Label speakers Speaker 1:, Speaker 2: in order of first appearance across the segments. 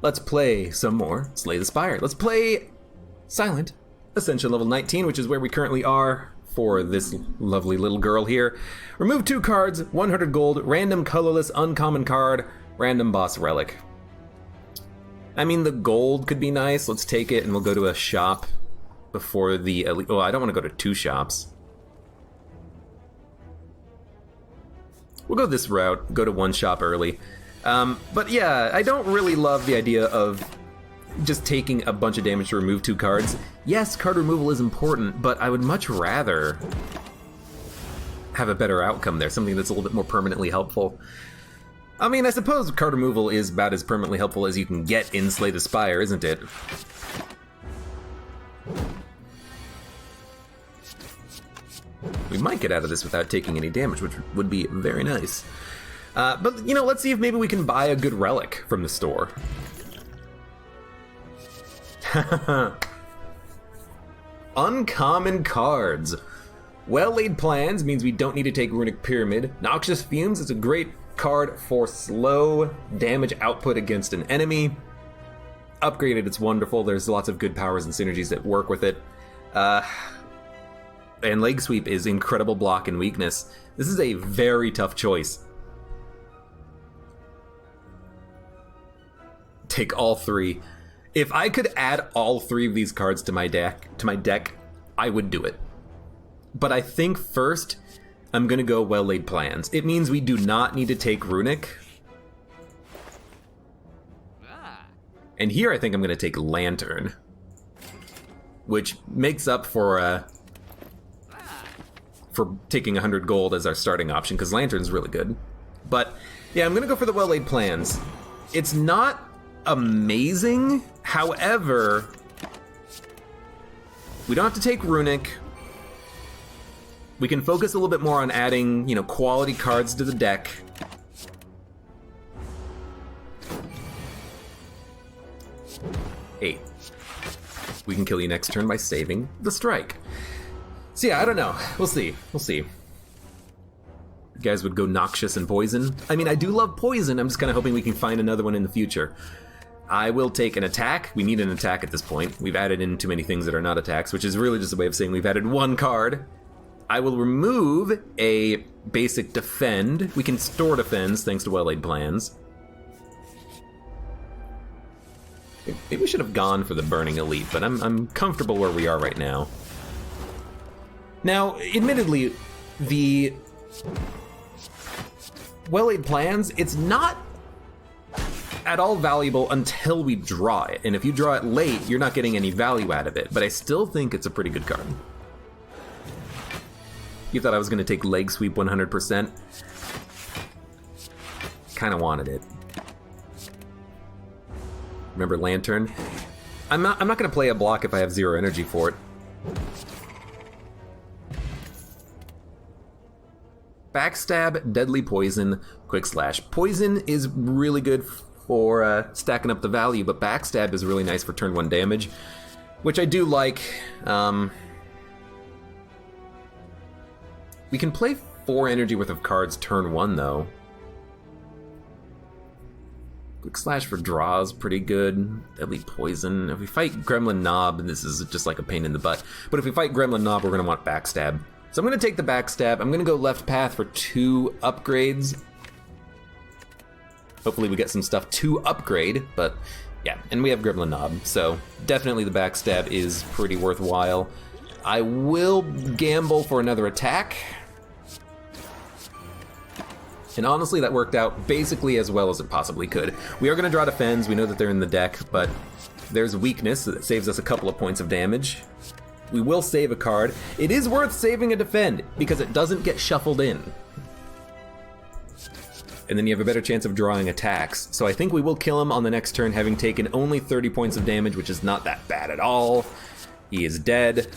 Speaker 1: let's play some more Slay the Spire. Let's play Silent, Ascension level 19, which is where we currently are for this lovely little girl here. Remove 2 cards, 100 gold, random colorless uncommon card, random boss relic. I mean, the gold could be nice. Let's take it and we'll go to a shop before the elite. Oh, I don't want to go to 2 shops. We'll go this route, go to 1 shop early. But yeah, I don't really love the idea of just taking a bunch of damage to remove 2 cards. Yes, card removal is important, but I would much rather have a better outcome there, something that's a little bit more permanently helpful. I mean, I suppose card removal is about as permanently helpful as you can get in Slay the Spire, isn't it? We might get out of this without taking any damage, which would be very nice. But, you know, let's see if maybe we can buy a good relic from the store. Uncommon cards. Well-laid plans means we don't need to take Runic Pyramid. Noxious Fumes is a great card for slow damage output against an enemy. Upgraded, it's wonderful. There's lots of good powers and synergies that work with it. And Leg Sweep is incredible block and weakness. This is a very tough choice. Take all 3. If I could add all 3 of these cards to my deck, I would do it. But I think first, I'm gonna go Well-Laid Plans. It means we do not need to take Runic. And here I think I'm gonna take Lantern, which makes up for taking 100 gold as our starting option, because Lantern's really good. But yeah, I'm gonna go for the Well-Laid Plans. It's not amazing, however, we don't have to take Runic. We can focus a little bit more on adding, you know, quality cards to the deck. Eight. We can kill you next turn by saving the strike. So yeah, I don't know. We'll see. We'll see. You guys would go Noxious and Poison. I mean, I do love Poison. I'm just kind of hoping we can find another one in the future. I will take an attack. We need an attack at this point. We've added in too many things that are not attacks, which is really just a way of saying we've added 1 card. I will remove a basic defend. We can store defends thanks to Well-Laid Plans. Maybe we should have gone for the Burning Elite, but I'm comfortable where we are right now. Now, admittedly, the Well-Laid Plans, it's not at all valuable until we draw it. And if you draw it late, you're not getting any value out of it, but I still think it's a pretty good card. You thought I was going to take Leg Sweep 100%? Kind of wanted it. Remember Lantern? I'm not going to play a block if I have 0 energy for it. Backstab, Deadly Poison, Quick Slash. Poison is really good for stacking up the value, but Backstab is really nice for turn 1 damage, which I do like. We can play 4 energy worth of cards turn 1, though. Quick Slash for draws, pretty good. Deadly Poison. If we fight Gremlin Knob, this is just like a pain in the butt. But if we fight Gremlin Knob, we're going to want Backstab. So I'm going to take the Backstab. I'm going to go left path for 2 upgrades. Hopefully we get some stuff to upgrade, but yeah, and we have Gremlin Knob, so definitely the Backstab is pretty worthwhile. I will gamble for another attack. And honestly, that worked out basically as well as it possibly could. We are going to draw defends. We know that they're in the deck, but there's weakness that saves us a couple of points of damage. We will save a card. It is worth saving a defend because it doesn't get shuffled in. And then you have a better chance of drawing attacks. So I think we will kill him on the next turn, having taken only 30 points of damage, which is not that bad at all. He is dead.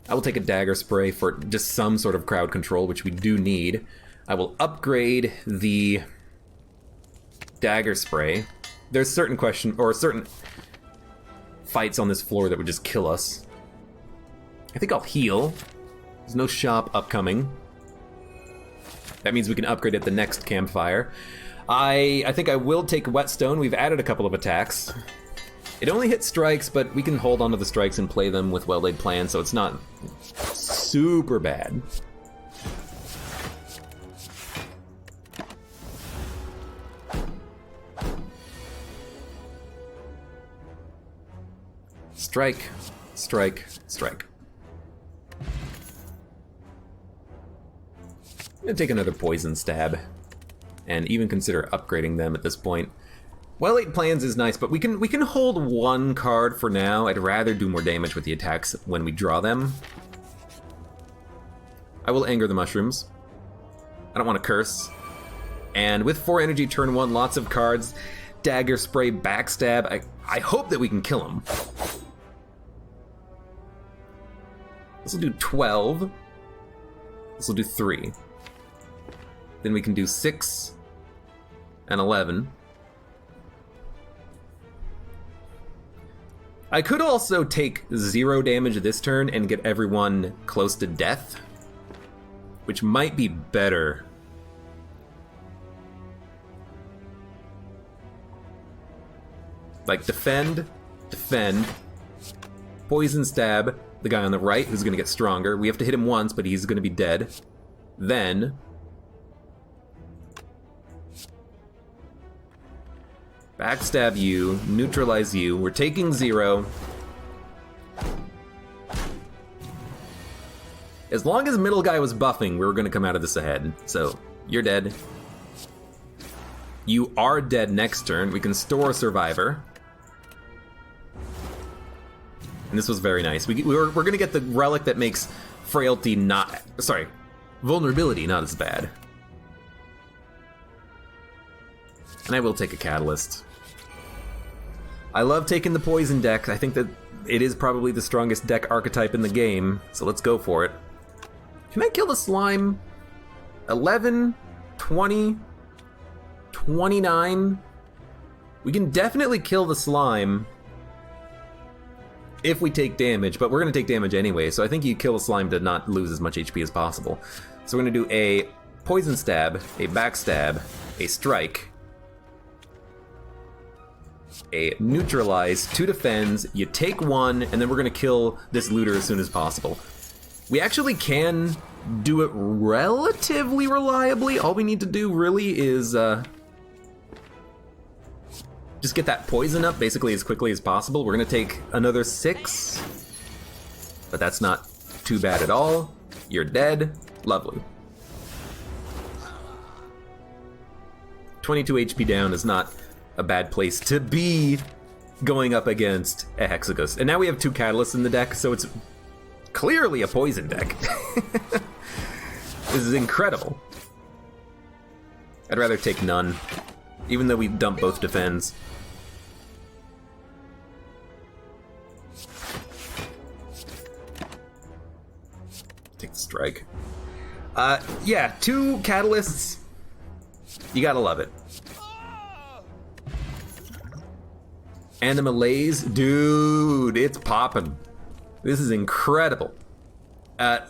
Speaker 1: I will take a Dagger Spray for just some sort of crowd control, which we do need. I will upgrade the Dagger Spray. There's certain certain fights on this floor that would just kill us. I think I'll heal. There's no shop upcoming. That means we can upgrade at the next campfire. I think I will take Whetstone. We've added a couple of attacks. It only hits strikes, but we can hold onto the strikes and play them with well-laid plans, so it's not super bad. Strike, strike, strike. I'm gonna take another poison stab, and even consider upgrading them at this point. Well-laid plans is nice, but we can hold one card for now. I'd rather do more damage with the attacks when we draw them. I will anger the mushrooms. I don't want to curse. And with 4 energy, turn 1, lots of cards. Dagger, spray, backstab. I hope that we can kill him. This will do 12. This will do 3. Then we can do 6 and 11. I could also take 0 damage this turn and get everyone close to death, which might be better. Like defend, defend, poison stab the guy on the right who's gonna get stronger. We have to hit him once, but he's gonna be dead. Then backstab you, neutralize you. We're taking 0. As long as middle guy was buffing, we were gonna come out of this ahead. So, you're dead. You are dead next turn. We can store a survivor. And this was very nice. We're gonna get the relic that makes frailty not... Sorry, vulnerability not as bad. And I will take a catalyst. I love taking the poison deck. I think that it is probably the strongest deck archetype in the game, so let's go for it. Can I kill the slime? 11, 20, 29. We can definitely kill the slime if we take damage, but we're going to take damage anyway, so I think you kill a slime to not lose as much HP as possible. So we're going to do a poison stab, a backstab, a strike, a neutralize, 2 defends, you take 1, and then we're going to kill this looter as soon as possible. We actually can do it relatively reliably. All we need to do really is just get that poison up basically as quickly as possible. We're going to take another 6, but that's not too bad at all. You're dead. Lovely. 22 HP down is not a bad place to be going up against a Hexaghost. And now we have 2 catalysts in the deck, so it's clearly a poison deck. This is incredible. I'd rather take none, even though we dump both defends. Take the strike. Yeah, 2 catalysts. You gotta love it. And the malaise, dude, it's popping. This is incredible.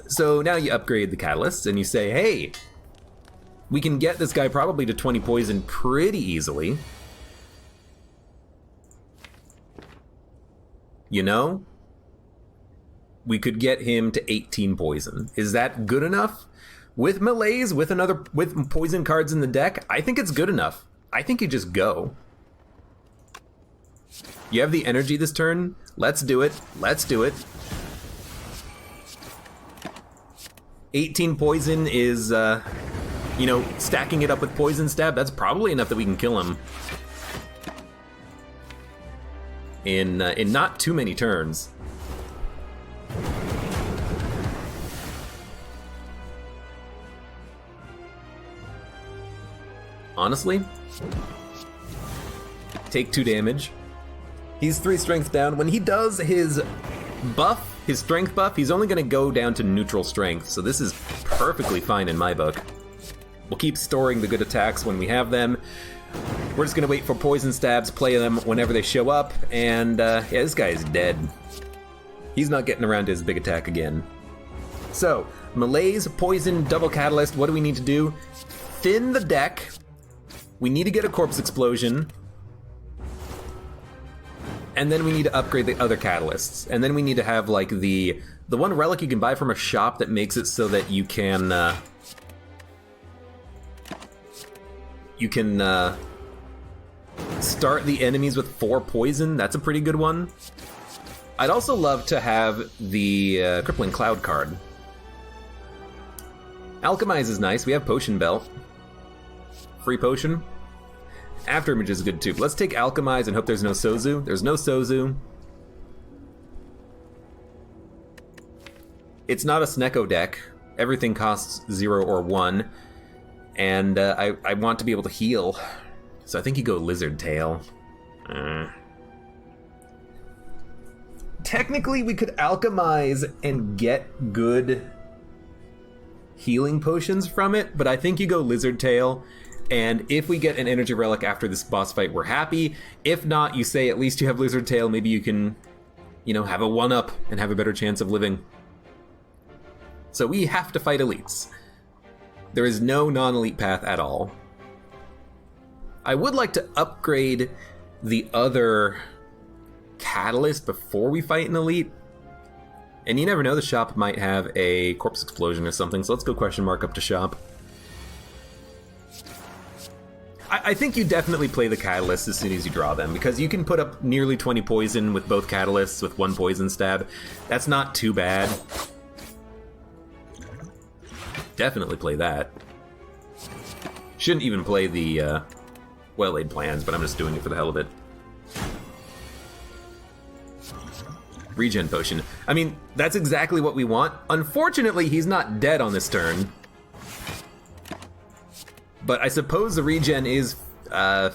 Speaker 1: So now you upgrade the catalysts and you say, hey, we can get this guy probably to 20 poison pretty easily. You know? We could get him to 18 poison. Is that good enough? With malaise, with poison cards in the deck, I think it's good enough. I think you just go. You have the energy this turn. Let's do it. Let's do it. 18 poison is, you know, stacking it up with poison stab. That's probably enough that we can kill him in not too many turns. Honestly, take 2 damage. He's 3 strength down. When he does his buff, his strength buff, he's only going to go down to neutral strength, so this is perfectly fine in my book. We'll keep storing the good attacks when we have them. We're just going to wait for poison stabs, play them whenever they show up, and yeah, this guy is dead. He's not getting around to his big attack again. So, Malaise, Poison, Double Catalyst, what do we need to do? Thin the deck. We need to get a Corpse Explosion. And then we need to upgrade the other catalysts. And then we need to have, like, the one relic you can buy from a shop that makes it so that you can start the enemies with 4 poison. That's a pretty good one. I'd also love to have the Crippling Cloud card. Alchemize is nice. We have Potion Belt. Free potion. Afterimage is good too. But let's take Alchemize and hope there's no Sozu. There's no Sozu. It's not a Snecko deck. Everything costs 0 or 1. And I want to be able to heal. So I think you go Lizard Tail. Technically, we could Alchemize and get good healing potions from it, but I think you go Lizard Tail, and if we get an energy relic after this boss fight, we're happy. If not, you say at least you have Lizard Tail, maybe you can, you know, have a 1-up and have a better chance of living. So we have to fight elites. There is no non-elite path at all. I would like to upgrade the other catalyst before we fight an elite. And you never know, the shop might have a Corpse Explosion or something, so let's go question mark up to shop. I think you definitely play the catalyst as soon as you draw them, because you can put up nearly 20 poison with both catalysts with 1 poison stab. That's not too bad. Definitely play that. Shouldn't even play the well-laid plans, but I'm just doing it for the hell of it. Regen potion. I mean, that's exactly what we want. Unfortunately, he's not dead on this turn. But I suppose the regen is 15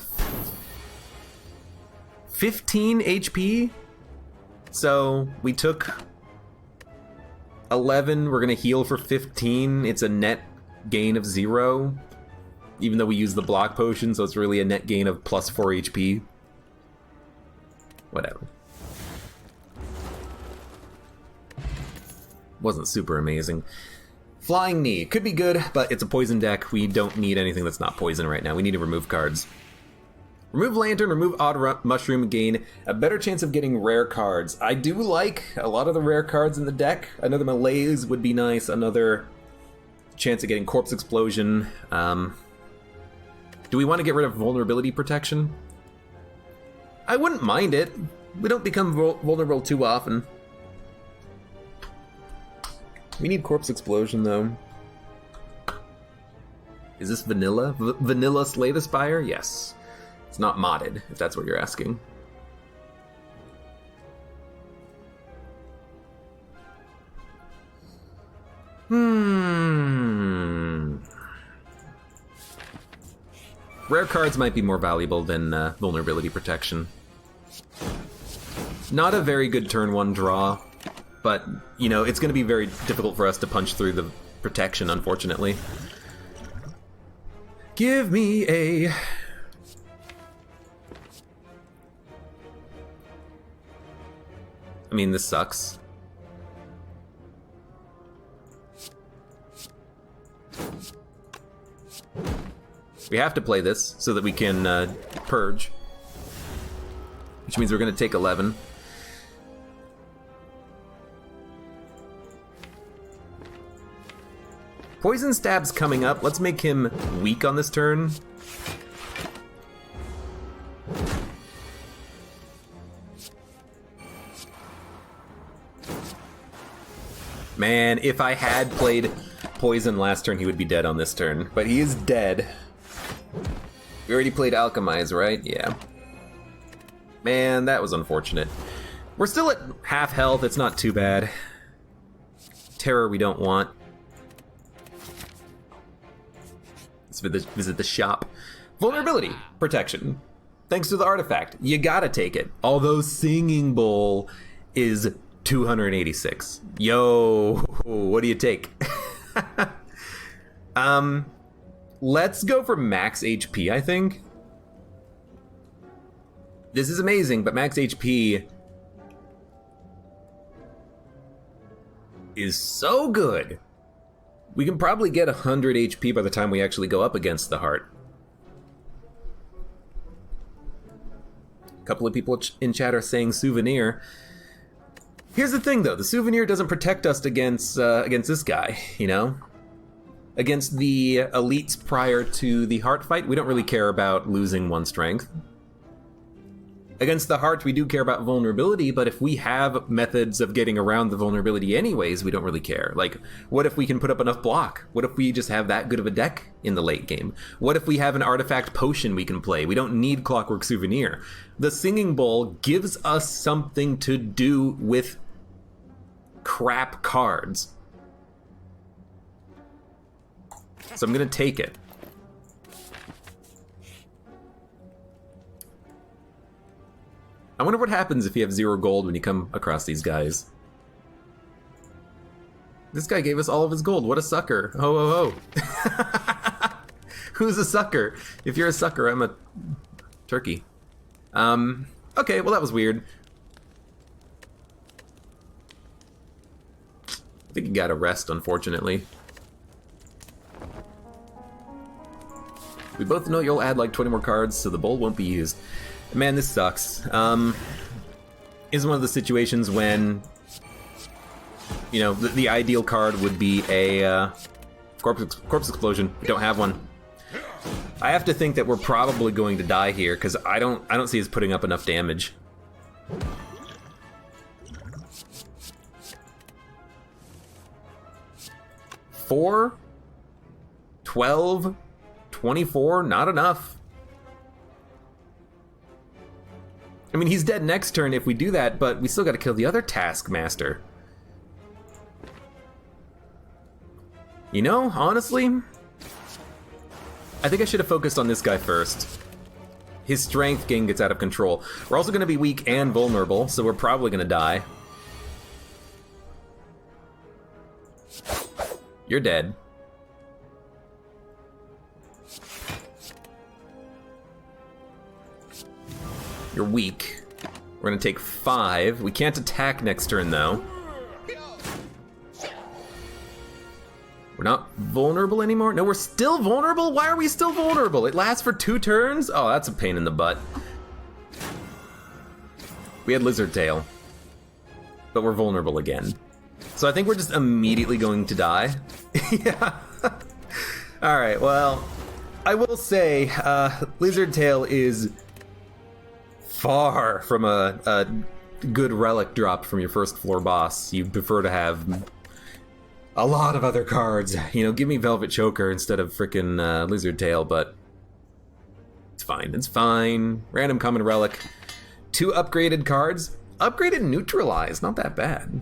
Speaker 1: HP. So we took 11. We're gonna heal for 15. It's a net gain of 0. Even though we use the block potion, so it's really a net gain of plus 4 HP. Whatever. Wasn't super amazing. Flying Knee could be good, but it's a poison deck. We don't need anything that's not poison right now. We need to remove cards. Remove Lantern, remove Odd Mushroom, gain a better chance of getting rare cards. I do like a lot of the rare cards in the deck. Another Malaise would be nice. Another chance of getting Corpse Explosion. Do we want to get rid of Vulnerability Protection? I wouldn't mind it. We don't become vulnerable too often. We need Corpse Explosion, though. Is this vanilla? Vanilla Slay the Spire? Yes. It's not modded, if that's what you're asking. Rare cards might be more valuable than Vulnerability Protection. Not a very good turn 1 draw. But, you know, it's going to be very difficult for us to punch through the protection, unfortunately. Give me a... I mean, this sucks. We have to play this so that we can purge. Which means we're going to take 11. Poison Stab's coming up. Let's make him weak on this turn. Man, if I had played Poison last turn, he would be dead on this turn. But he is dead. We already played Alchemize, right? Yeah. Man, that was unfortunate. We're still at half health. It's not too bad. Terror we don't want. Let's visit the shop. Vulnerability Protection. Thanks to the artifact. You gotta take it. Although Singing Bowl is 286. Yo, what do you take? Let's go for max HP, I think. This is amazing, but max HP... is so good. We can probably get 100 HP by the time we actually go up against the heart. A couple of people in chat are saying souvenir. Here's the thing, though. The souvenir doesn't protect us against this guy, you know? Against the elites prior to the heart fight, we don't really care about losing 1 strength. Against the heart, we do care about vulnerability, but if we have methods of getting around the vulnerability anyways, we don't really care. Like, what if we can put up enough block? What if we just have that good of a deck in the late game? What if we have an artifact potion we can play? We don't need Clockwork Souvenir. The Singing Bowl gives us something to do with crap cards. So I'm gonna take it. I wonder what happens if you have 0 gold when you come across these guys. This guy gave us all of his gold. What a sucker. Ho, ho, ho. Who's a sucker? If you're a sucker, I'm a turkey. Okay, well that was weird. I think you gotta rest, unfortunately. We both know you'll add like 20 more cards, so the bowl won't be used. Man, this sucks. Is one of the situations when, you know, the ideal card would be a corpse explosion. We don't have one. I have to think that we're probably going to die here because I don't see us putting up enough damage. Four, 12, 24, not enough. I mean, he's dead next turn if we do that, but we still gotta kill the other Taskmaster. You know, honestly, I think I should have focused on this guy first. His strength gain gets out of control. We're also gonna be weak and vulnerable, so we're probably gonna die. You're dead. You're weak. We're gonna take 5. We can't attack next turn, though. We're not vulnerable anymore? No, we're still vulnerable? Why are we still vulnerable? It lasts for 2 turns? Oh, that's a pain in the butt. We had Lizard Tail. But we're vulnerable again. So I think we're just immediately going to die. Yeah. Alright, well, I will say, Lizard Tail is far from a good relic drop from your first floor boss. You prefer to have a lot of other cards. You know, give me Velvet Choker instead of frickin' Lizard Tail, but it's fine, it's fine. Random common relic. 2 upgraded cards. Upgraded Neutralize, not that bad.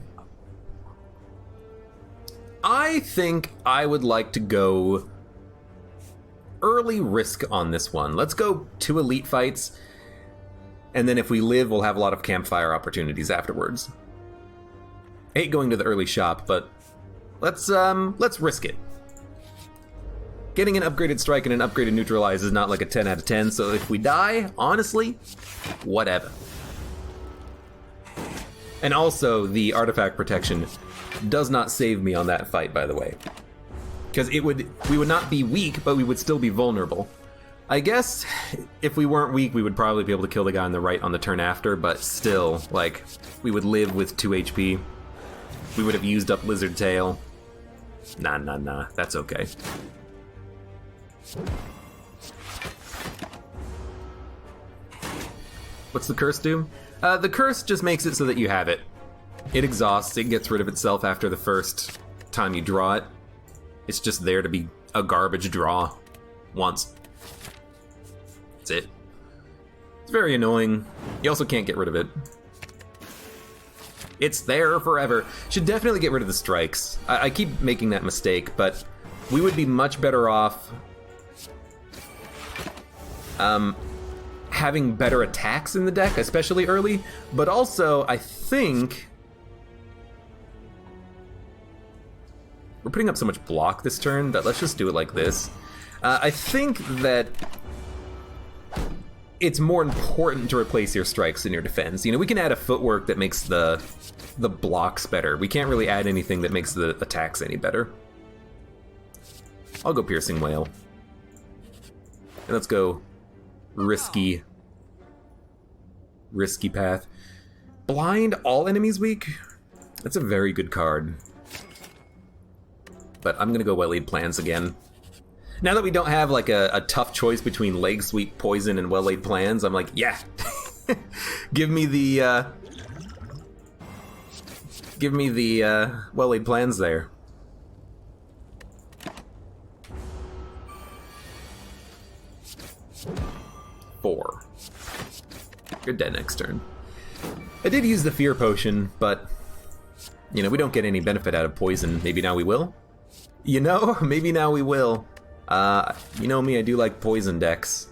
Speaker 1: I think I would like to go early risk on this one. Let's go 2 elite fights. And then if we live, we'll have a lot of campfire opportunities afterwards. I hate going to the early shop, but let's risk it. Getting an upgraded strike and an upgraded neutralize is not like a 10 out of 10, so if we die, honestly, whatever. And also, the artifact protection does not save me on that fight, by the way. Because we would not be weak, but we would still be vulnerable. I guess if we weren't weak, we would probably be able to kill the guy on the right on the turn after, but still, like, we would live with 2 HP. We would have used up Lizard Tail. Nah, that's okay. What's the curse do? The curse just makes it so that you have it. It exhausts, it gets rid of itself after the first time you draw it. It's just there to be a garbage draw once. That's it. It's very annoying. You also can't get rid of it. It's there forever. Should definitely get rid of the strikes. I keep making that mistake, but we would be much better off having better attacks in the deck, especially early, but also I think we're putting up so much block this turn that let's just do it like this. I think that it's more important to replace your strikes than your defense. You know, we can add a footwork that makes the blocks better. We can't really add anything that makes the attacks any better. I'll go Piercing Wail. And let's go risky path. Blind all enemies weak? That's a very good card. But I'm gonna go Well-Laid Plans again. Now that we don't have like a tough choice between Leg Sweep, Poison, and Well-Laid Plans, I'm like, yeah. Give me the Well-Laid Plans there. Four. You're dead next turn. I did use the Fear Potion, but, you know, we don't get any benefit out of Poison. Maybe now we will? You know, maybe now we will. You know me, I do like Poison decks.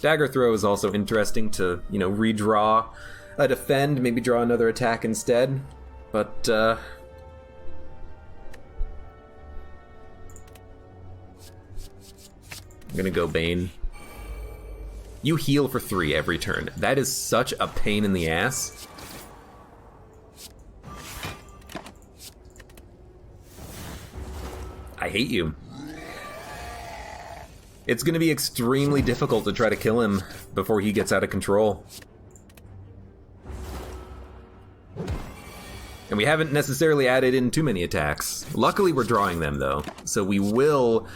Speaker 1: Dagger Throw is also interesting to, you know, redraw a defend, maybe draw another attack instead. But, I'm gonna go Bane. You heal for 3 every turn. That is such a pain in the ass. I hate you. It's gonna be extremely difficult to try to kill him before he gets out of control. And we haven't necessarily added in too many attacks. Luckily we're drawing them though, so we will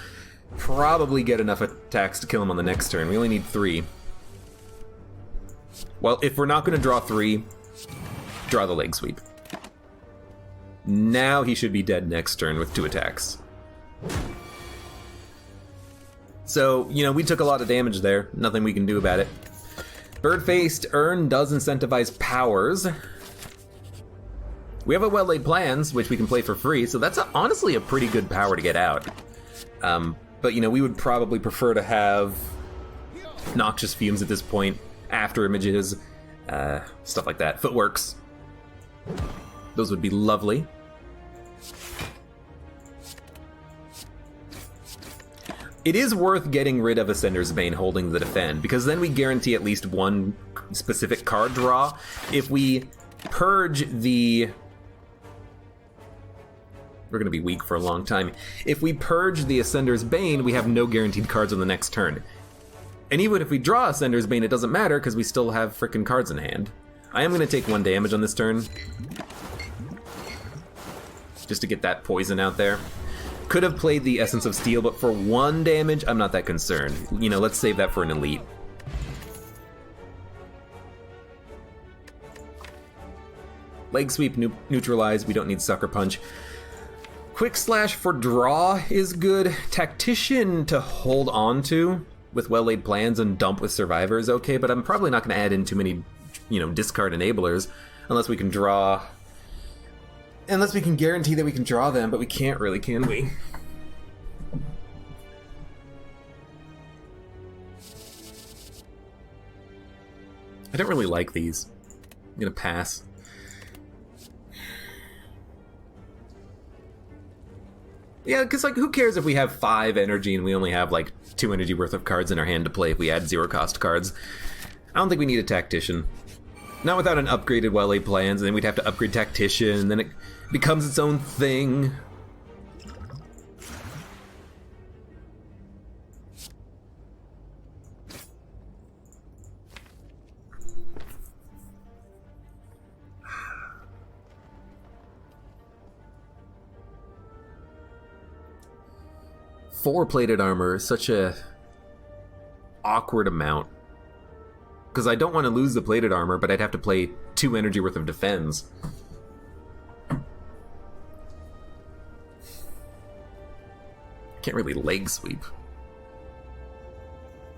Speaker 1: probably get enough attacks to kill him on the next turn. We only need 3. Well, if we're not gonna draw 3, draw the Leg Sweep. Now he should be dead next turn with 2 attacks. So, you know, we took a lot of damage there. Nothing we can do about it. Bird-Faced Urn does incentivize powers. We have a Well-Laid Plans, which we can play for free, so that's honestly a pretty good power to get out. But, you know, we would probably prefer to have Noxious Fumes at this point, After Images, stuff like that. Footworks. Those would be lovely. It is worth getting rid of Ascender's Bane holding the defend, because then we guarantee at least one specific card draw. If we purge the... We're going to be weak for a long time. If we purge the Ascender's Bane, we have no guaranteed cards on the next turn. And even if we draw Ascender's Bane, it doesn't matter, because we still have frickin' cards in hand. I am going to take 1 damage on this turn. Just to get that poison out there. Could have played the Essence of Steel, but for 1 damage, I'm not that concerned. You know, let's save that for an elite. Leg Sweep, neutralize, we don't need Sucker Punch. Quick Slash for draw is good. Tactician to hold on to with Well-Laid Plans and dump with Survivor is okay, but I'm probably not going to add in too many, you know, discard enablers unless we can draw... Unless we can guarantee that we can draw them, but we can't really, can we? I don't really like these. I'm gonna pass. Yeah, because, like, who cares if we have 5 energy and we only have, like, 2 energy worth of cards in our hand to play if we add 0-cost cards? I don't think we need a Tactician. Not without an upgraded Well-Laid Plans, and then we'd have to upgrade Tactician, and then it becomes its own thing. Four plated armor is such a awkward amount. Because I don't want to lose the plated armor, but I'd have to play 2 energy worth of defense. Can't really Leg Sweep.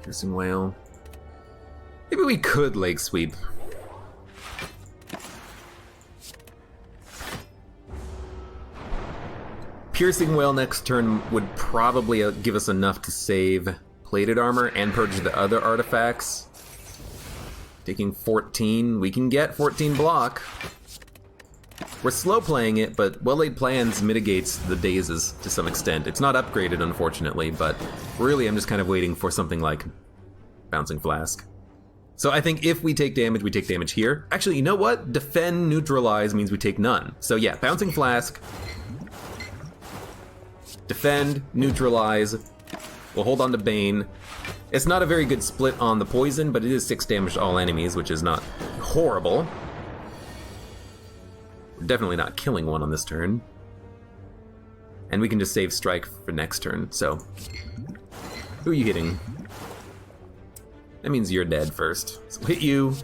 Speaker 1: Piercing Wail. Maybe we could Leg Sweep. Piercing Wail next turn would probably give us enough to save plated armor and purge the other artifacts. Taking 14, we can get 14 block. We're slow playing it, but Well-Laid Plans mitigates the dazes to some extent. It's not upgraded, unfortunately, but really I'm just kind of waiting for something like Bouncing Flask. So I think if we take damage, we take damage here. Actually, you know what? Defend, neutralize means we take none. So yeah, Bouncing Flask. Defend, neutralize. We'll hold on to Bane. It's not a very good split on the poison, but it is 6 damage to all enemies, which is not horrible. We're definitely not killing one on this turn. And we can just save Strike for next turn, so... Who are you hitting? That means you're dead first. So hit you.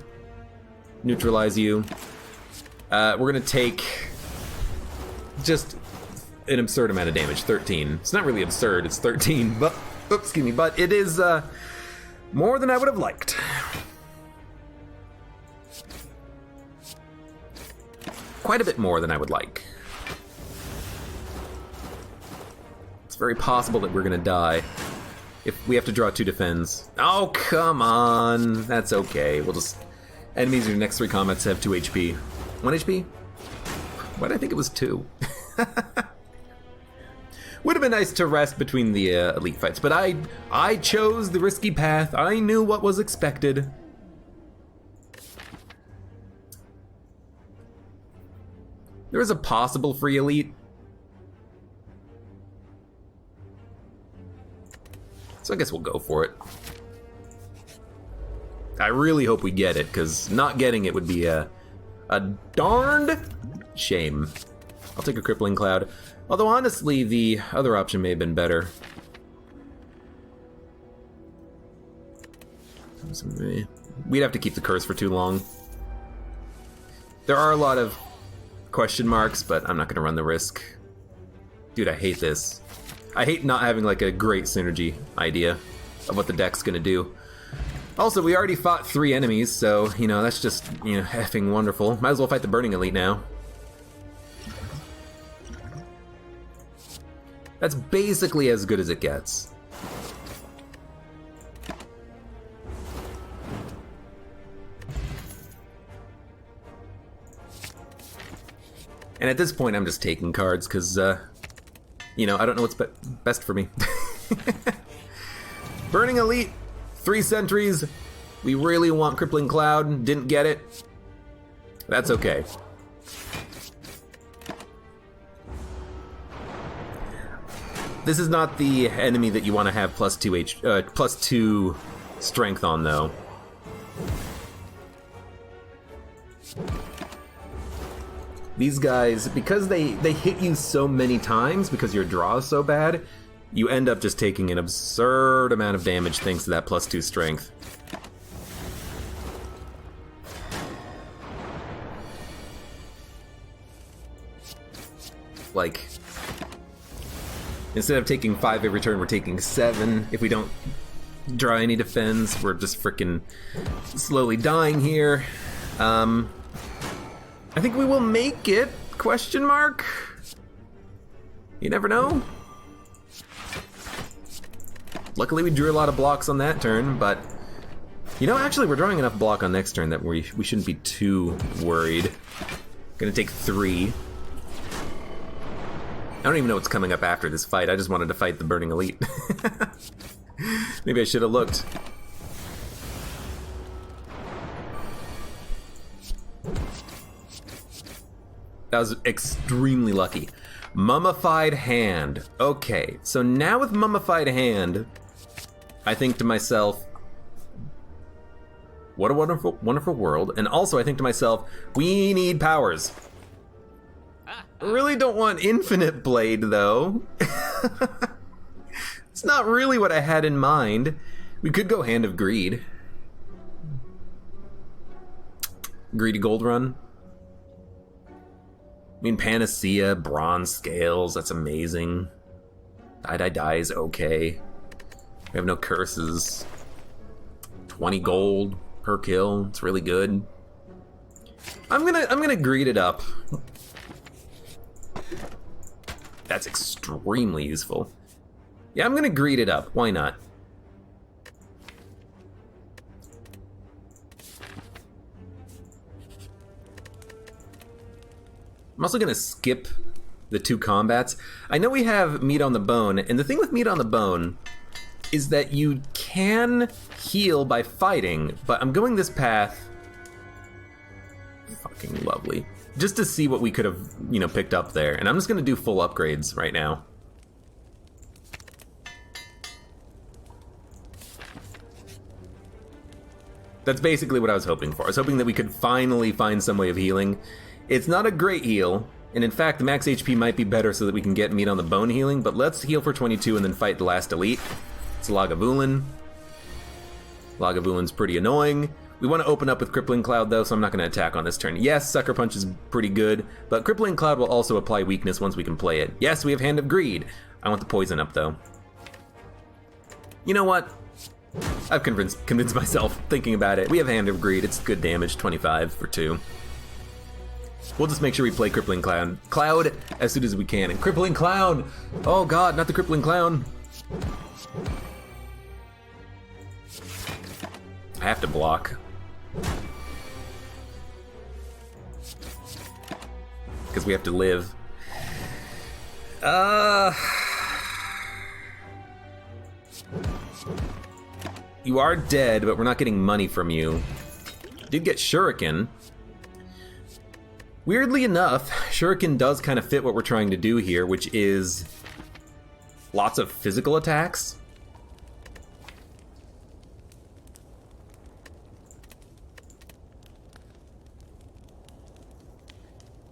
Speaker 1: Neutralize you. We're gonna take... just an absurd amount of damage, 13. It's not really absurd, it's 13, but... Oops, excuse me, but it is, more than I would have liked. Quite a bit more than I would like. It's very possible that we're gonna die if we have to draw 2 defends. Oh, come on. That's okay. We'll just... Enemies in your next 3 combats have 2 HP. 1 HP? Why did I think it was 2? Would have been nice to rest between the elite fights, but I chose the risky path. I knew what was expected. There was a possible free elite. So I guess we'll go for it. I really hope we get it, because not getting it would be a darned shame. I'll take a Crippling Cloud. Although honestly, the other option may have been better. We'd have to keep the curse for too long. There are a lot of question marks, but I'm not gonna run the risk. Dude, I hate this. I hate not having like a great synergy idea of what the deck's gonna do. Also, we already fought 3 enemies, so, you know, that's just, you know, effing wonderful. Might as well fight the Burning Elite now. That's basically as good as it gets. And at this point, I'm just taking cards, because, you know, I don't know what's best for me. Burning Elite, 3 sentries. We really want Crippling Cloud, didn't get it. That's okay. This is not the enemy that you want to have plus 2 strength on, though. These guys, because they hit you so many times, because your draw is so bad, you end up just taking an absurd amount of damage thanks to that plus 2 strength. Like, instead of taking 5 every turn, we're taking 7. If we don't draw any defense, we're just frickin' slowly dying here. I think we will make it, question mark? You never know. Luckily we drew a lot of blocks on that turn, but... You know, actually we're drawing enough block on next turn that we shouldn't be too worried. Gonna take 3. I don't even know what's coming up after this fight. I just wanted to fight the Burning Elite. Maybe I should have looked. That was extremely lucky. Mummified Hand. Okay, so now with Mummified Hand, I think to myself, what a wonderful, wonderful world. And also I think to myself, we need powers. I really don't want Infinite Blade, though. It's not really what I had in mind. We could go Hand of Greed. Greedy Gold Run. I mean, Panacea, Bronze Scales, that's amazing. Die is okay. We have no curses. 20 gold per kill, it's really good. I'm gonna greed it up. That's extremely useful. Yeah, I'm gonna greed it up, why not? I'm also gonna skip the 2 combats. I know we have Meat on the Bone, and the thing with Meat on the Bone is that you can heal by fighting, but I'm going this path. Fucking lovely. Just to see what we could have, you know, picked up there. And I'm just gonna do full upgrades right now. That's basically what I was hoping for. I was hoping that we could finally find some way of healing. It's not a great heal, and in fact, the max HP might be better so that we can get meat on the bone healing, but let's heal for 22 and then fight the last elite. It's Lagavulin. Lagavulin's pretty annoying. We want to open up with Crippling Cloud, though, so I'm not going to attack on this turn. Yes, Sucker Punch is pretty good, but Crippling Cloud will also apply weakness once we can play it. Yes, we have Hand of Greed. I want the poison up, though. You know what? I've convinced myself, thinking about it. We have Hand of Greed. It's good damage, 25 for 2. We'll just make sure we play Crippling Cloud as soon as we can. And Crippling Clown! Oh god, not the Crippling Clown! I have to block. Because we have to live. You are dead, but we're not getting money from you. Did get Shuriken. Weirdly enough, Shuriken does kind of fit what we're trying to do here, which is lots of physical attacks.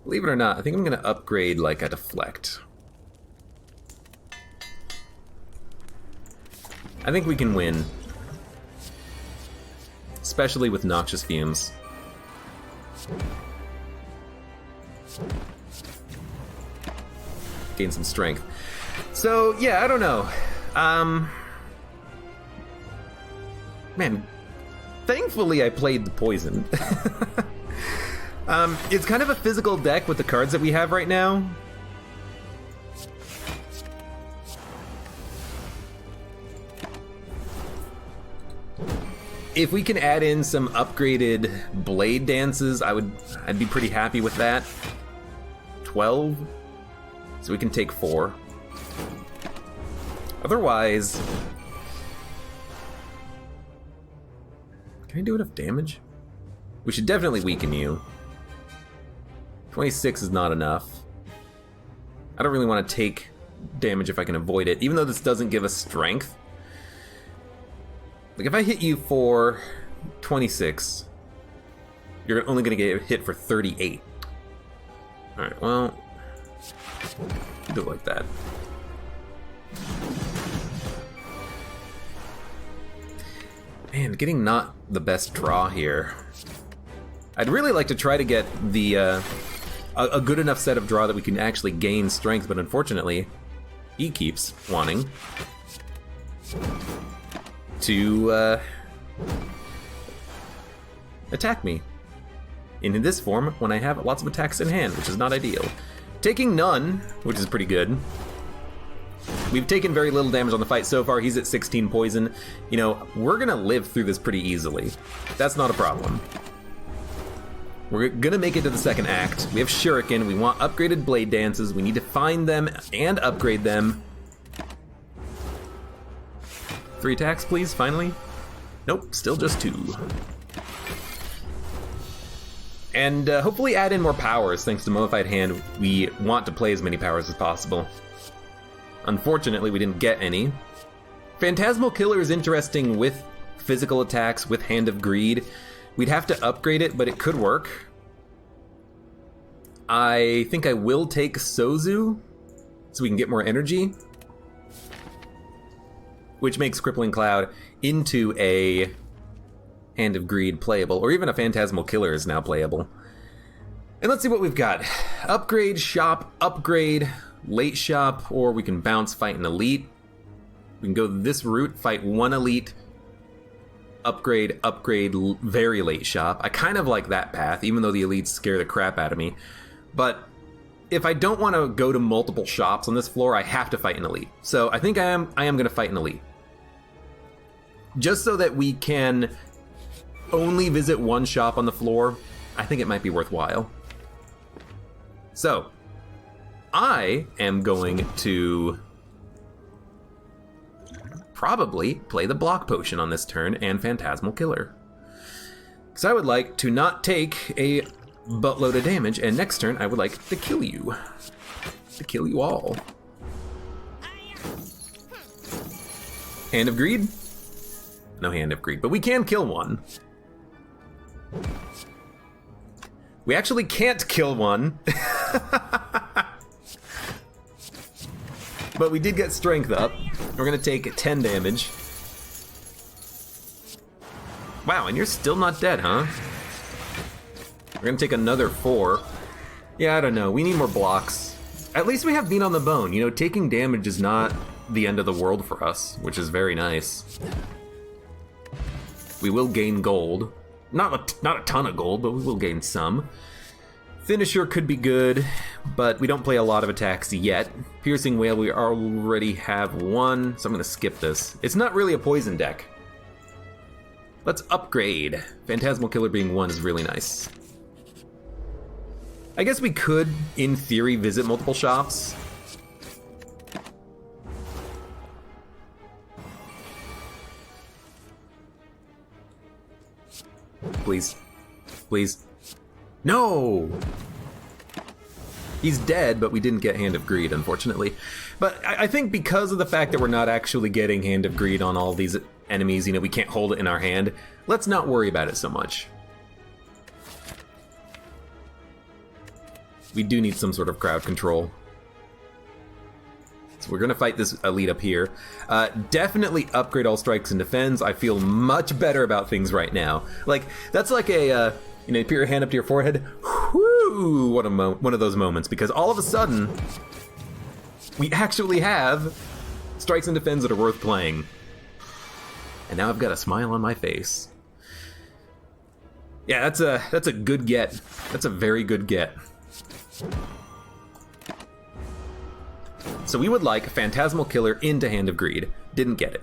Speaker 1: Believe it or not, I think I'm gonna upgrade like a deflect. I think we can win. Especially with Noxious Fumes. Gain some strength. So, yeah, I don't know. Man, thankfully I played the poison. It's kind of a physical deck with the cards that we have right now. If we can add in some upgraded blade dances, I'd be pretty happy with that. 12, so we can take 4. Otherwise, can I do enough damage? We should definitely weaken you. 26 is not enough. I don't really want to take damage if I can avoid it, even though this doesn't give us strength. Like, if I hit you for 26, you're only going to get hit for 38. Alright, well, do it like that. Man, getting not the best draw here. I'd really like to try to get the a good enough set of draw that we can actually gain strength, but unfortunately, he keeps wanting to attack me in this form when I have lots of attacks in hand, which is not ideal. Taking none, which is pretty good. We've taken very little damage on the fight so far. He's at 16 poison. You know, we're gonna live through this pretty easily. That's not a problem. We're gonna make it to the second act. We have Shuriken. We want upgraded blade dances. We need to find them and upgrade them. 3 attacks, please, finally. Nope, still just 2. And hopefully add in more powers. Thanks to Mummified Hand, we want to play as many powers as possible. Unfortunately, we didn't get any. Phantasmal Killer is interesting with physical attacks, with Hand of Greed. We'd have to upgrade it, but it could work. I think I will take Sozu, so we can get more energy. Which makes Crippling Cloud into a Hand of Greed playable, or even a Phantasmal Killer is now playable. And let's see what we've got. Upgrade, shop, upgrade, late shop, or we can bounce, fight an elite. We can go this route, fight 1 elite, upgrade, very late shop. I kind of like that path, even though the elites scare the crap out of me. But if I don't want to go to multiple shops on this floor, I have to fight an elite. So I think I am going to fight an elite. Just so that we can only visit 1 shop on the floor, I think it might be worthwhile. So, I am going to probably play the block potion on this turn and Phantasmal Killer. Because I would like to not take a buttload of damage, and next turn I would like to kill you. To kill you all. Hand of Greed? No Hand of Greed, but we can kill one. We actually can't kill one. But we did get strength up. We're gonna take 10 damage. Wow, and you're still not dead, huh? We're gonna take another 4. Yeah, I don't know. We need more blocks. At least we have Beat on the Bone. You know, taking damage is not the end of the world for us, which is very nice. We will gain gold. Not a ton of gold, but we will gain some. Finisher could be good, but we don't play a lot of attacks yet. Piercing Wail, we already have 1, so I'm gonna skip this. It's not really a poison deck. Let's upgrade. Phantasmal Killer being 1 is really nice. I guess we could, in theory, visit multiple shops. Please. Please. No! He's dead, but we didn't get Hand of Greed, unfortunately. But I think because of the fact that we're not actually getting Hand of Greed on all these enemies, you know, we can't hold it in our hand, let's not worry about it so much. We do need some sort of crowd control. So we're gonna fight this elite up here. Definitely upgrade all strikes and defends. I feel much better about things right now. Like, that's like a, you know, you put your hand up to your forehead. Whoo! What a one of those moments, because all of a sudden, we actually have strikes and defends that are worth playing. And now I've got a smile on my face. Yeah, that's a good get. That's a very good get. So we would like Phantasmal Killer into Hand of Greed. Didn't get it.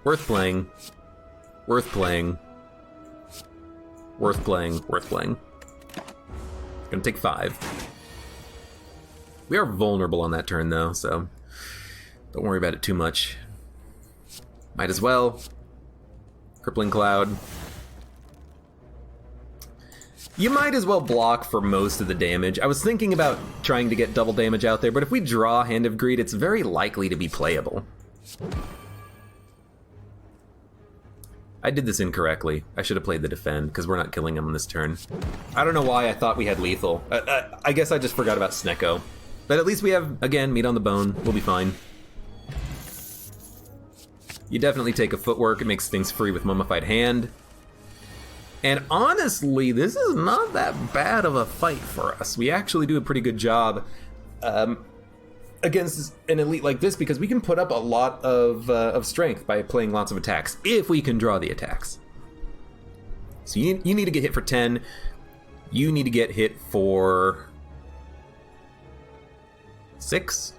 Speaker 1: Worth playing. Worth playing. Worth playing. Worth playing. Gonna take 5. We are vulnerable on that turn though, so don't worry about it too much. Might as well. Crippling Cloud. You might as well block for most of the damage. I was thinking about trying to get double damage out there, but if we draw Hand of Greed, it's very likely to be playable. I did this incorrectly. I should have played the defend, because we're not killing him on this turn. I don't know why I thought we had lethal. I guess I just forgot about Snecko. But at least we have, again, Meat on the Bone. We'll be fine. You definitely take a footwork. It makes things free with Mummified Hand. And honestly, this is not that bad of a fight for us. We actually do a pretty good job against an elite like this, because we can put up a lot of strength by playing lots of attacks, if we can draw the attacks. So you need to get hit for 10. You need to get hit for 6.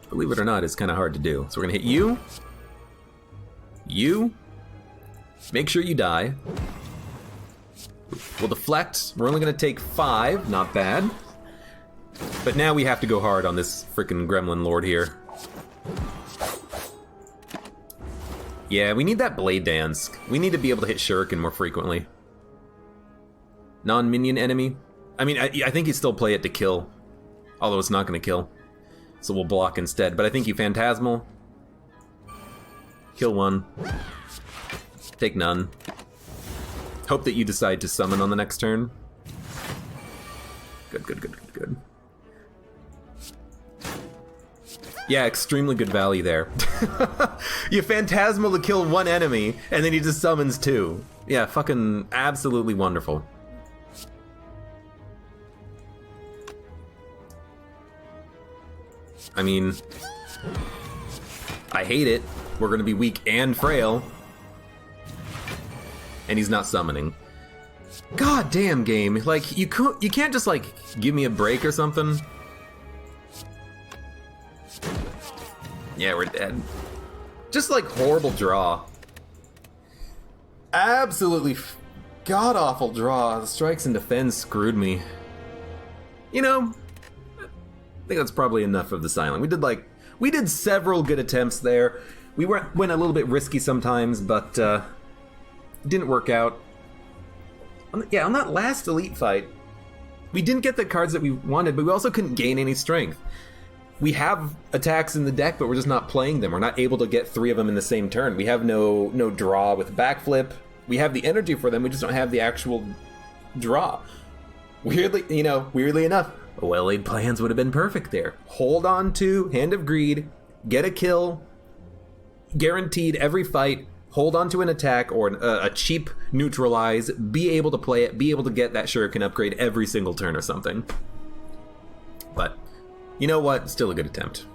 Speaker 1: Believe it or not, it's kind of hard to do. So we're gonna hit you. You. Make sure you die. We'll deflect. We're only gonna take 5, not bad. But now we have to go hard on this freaking Gremlin Lord here. Yeah, we need that Blade Dance. We need to be able to hit Shuriken more frequently. Non-minion enemy. I mean, I think you still play it to kill. Although it's not gonna kill. So we'll block instead. But I think you Phantasmal. Kill 1. Take none. Hope that you decide to summon on the next turn. Good, good, good, good, good. Yeah, extremely good value there. You Phantasmal to kill 1 enemy, and then he just summons 2. Yeah, fucking absolutely wonderful. I mean, I hate it. We're gonna be weak and frail. And he's not summoning. God damn game. Like, you can't just, like, give me a break or something. Yeah, we're dead. Just, like, horrible draw. Absolutely god-awful draw. The strikes and defense screwed me. You know, I think that's probably enough of the silent. We did several good attempts there. We went a little bit risky sometimes, but it didn't work out. On that last elite fight, we didn't get the cards that we wanted, but we also couldn't gain any strength. We have attacks in the deck, but we're just not playing them. We're not able to get 3 of them in the same turn. We have no draw with backflip. We have the energy for them, we just don't have the actual draw. Weirdly enough, well-laid plans would have been perfect there. Hold on to Hand of Greed, get a kill, guaranteed every fight, hold on to an attack or a cheap neutralize, be able to play it, be able to get that shuriken upgrade every single turn or something. But, you know what? Still a good attempt.